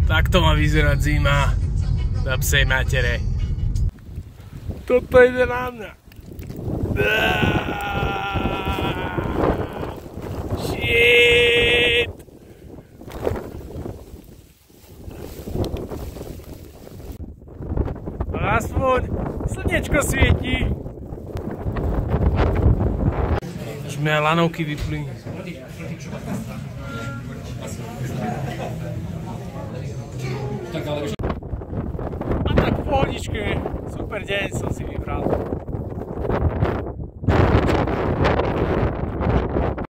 Takto má vyzerať zima na psej matere. Toto ide na mňa. Shit! Aspoň slnečko svietí. Už mi aj lanovky vypli. A tak v pohodičke, super deň som si vybral.